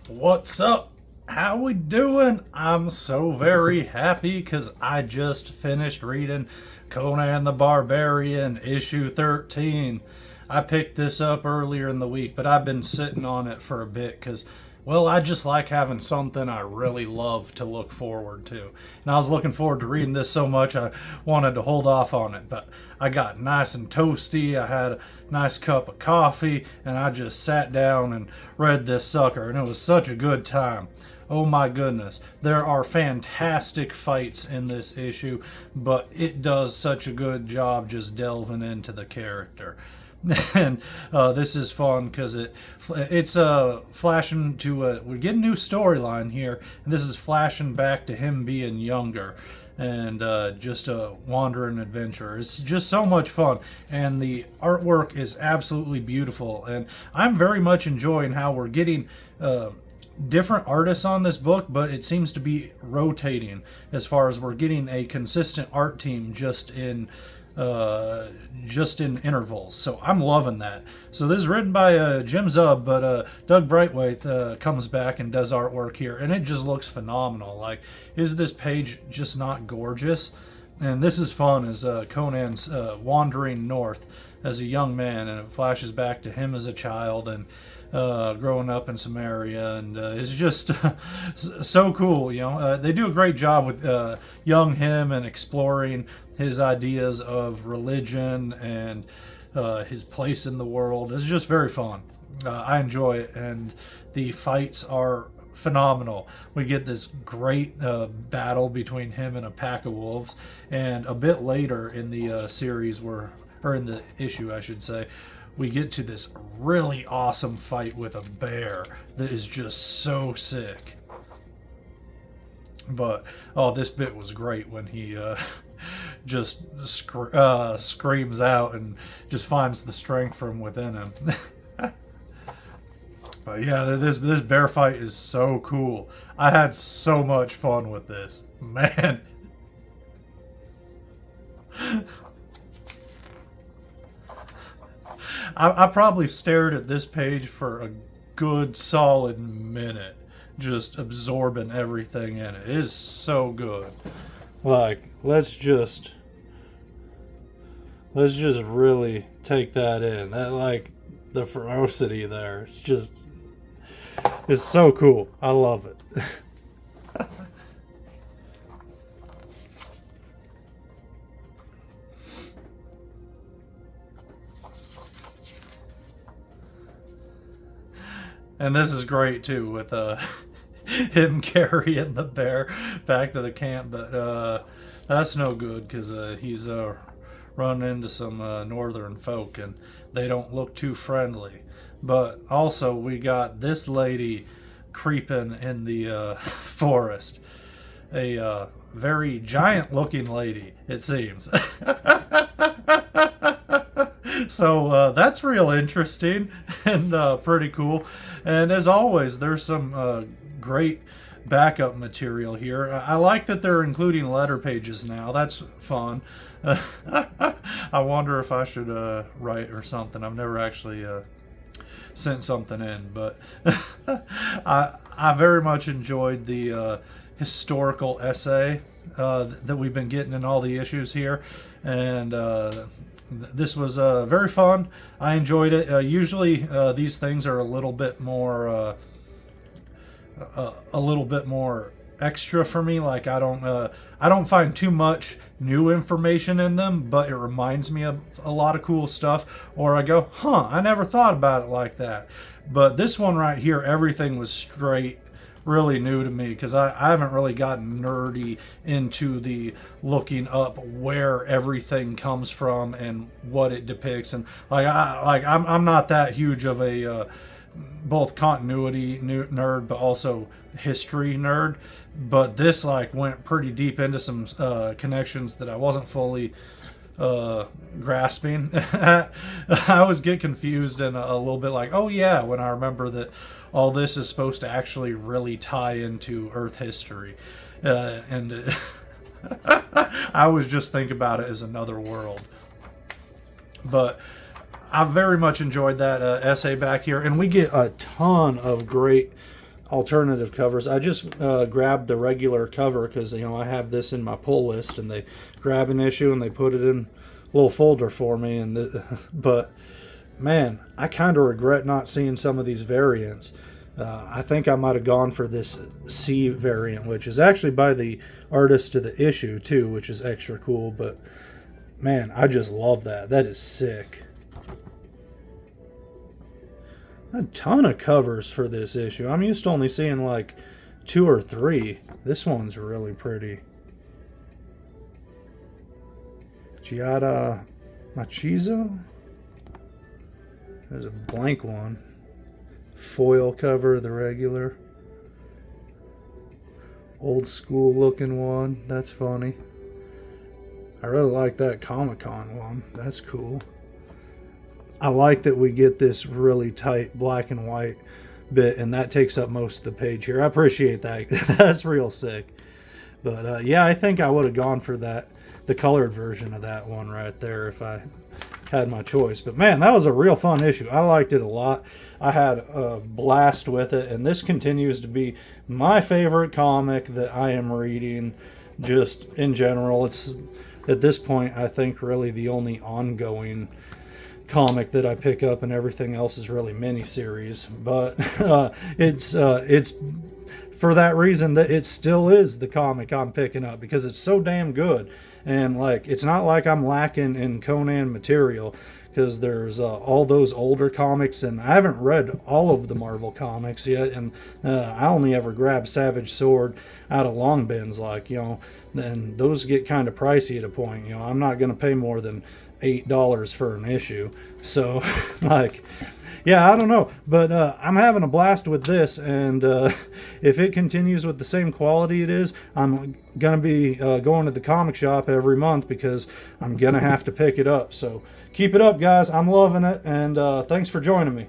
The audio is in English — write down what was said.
What's up? How we doing? I'm so very happy because I just finished reading Conan the Barbarian, issue 13. I picked this up earlier in the week, but I've been sitting on it for a bit because, well, I just like having something I really love to look forward to. And I was looking forward to reading this so much I wanted to hold off on it, but I got nice and toasty. I had a nice cup of coffee, and I just sat down and read this sucker, and it was such a good time. Oh my goodness. There are fantastic fights in this issue, but it does such a good job just delving into the character. And this is fun because it's flashing to we're getting a new storyline here, and this is flashing back to him being younger and just a wandering adventure. It's just so much fun, and the artwork is absolutely beautiful, and I'm very much enjoying how we're getting different artists on this book, but it seems to be rotating as far as we're getting a consistent art team just in intervals. So I'm loving that. So this is written by Jim Zub, but Doug Brightway comes back and does artwork here, and it just looks phenomenal. Like, is this page just not gorgeous? And this is fun as Conan's wandering north as a young man, and it flashes back to him as a child and growing up in Samaria, and it's just so cool. They do a great job with young him and exploring his ideas of religion and his place in the world. It's just very fun. I enjoy it, and the fights are phenomenal. We get this great battle between him and a pack of wolves, and a bit later in the series, or in the issue, I should say, we get to this really awesome fight with a bear that is just so sick. But this bit was great when he just screams out and just finds the strength from within him. But yeah, this bear fight is so cool. I had so much fun with this, man. I probably stared at this page for a good solid minute, just absorbing everything in it. It is so good. Like, let's just really take that in. That, like, the ferocity there. It's so cool. I love it. And this is great too, with him carrying the bear back to the camp, but that's no good because he's run into some northern folk and they don't look too friendly. But also we got this lady creeping in the forest, a very giant looking lady, it seems. So that's real interesting and pretty cool. And as always, there's some great backup material here. I like that they're including letter pages now. That's fun. I wonder if I should write or something. I've never actually sent something in, but I very much enjoyed the historical essay that we've been getting in all the issues here, and this was very fun. I enjoyed it. Usually these things are a little bit more extra for me. Like, I don't find too much new information in them, but it reminds me of a lot of cool stuff, or I go, I never thought about it like that. But this one right here, everything was straight really new to me, because I haven't really gotten nerdy into the looking up where everything comes from and what it depicts. And I'm not that huge of a both continuity nerd but also history nerd, but this went pretty deep into some connections that I wasn't fully grasping. I always get confused and a little bit like, oh yeah, when I remember that all this is supposed to actually really tie into Earth history, and I always just think about it as another world. But I very much enjoyed that essay back here, and we get a ton of great alternative covers. I just grabbed the regular cover because, you know, I have this in my pull list, and they grab an issue and they put it in a little folder for me. But man, I kind of regret not seeing some of these variants. I think I might have gone for this C variant, which is actually by the artist to the issue too, which is extra cool. But man, I just love that. That is sick. A ton of covers for this issue. I'm used to only seeing like 2 or 3. This one's really pretty. Giada Machizo? There's a blank one. Foil cover, the regular. Old school looking one. That's funny. I really like that Comic-Con one. That's cool. I like that we get this really tight black and white bit, and that takes up most of the page here. I appreciate that. That's real sick. But yeah, I think I would have gone for that, the colored version of that one right there if I had my choice. But man, that was a real fun issue. I liked it a lot. I had a blast with it, and this continues to be my favorite comic that I am reading just in general. It's at this point, I think, really the only ongoing comic that I pick up, and everything else is really miniseries. But it's for that reason that it still is the comic I'm picking up, because it's so damn good. And like, it's not like I'm lacking in Conan material, because there's all those older comics, and I haven't read all of the Marvel comics yet, and I only ever grab Savage Sword out of long bins, like, you know, and those get kind of pricey at a point. You know, I'm not going to pay more than $8 for an issue. So like, yeah, I don't know, but I'm having a blast with this, and if it continues with the same quality it is, I'm gonna be going to the comic shop every month, because I'm gonna have to pick it up. So keep it up, guys. I'm loving it, and thanks for joining me.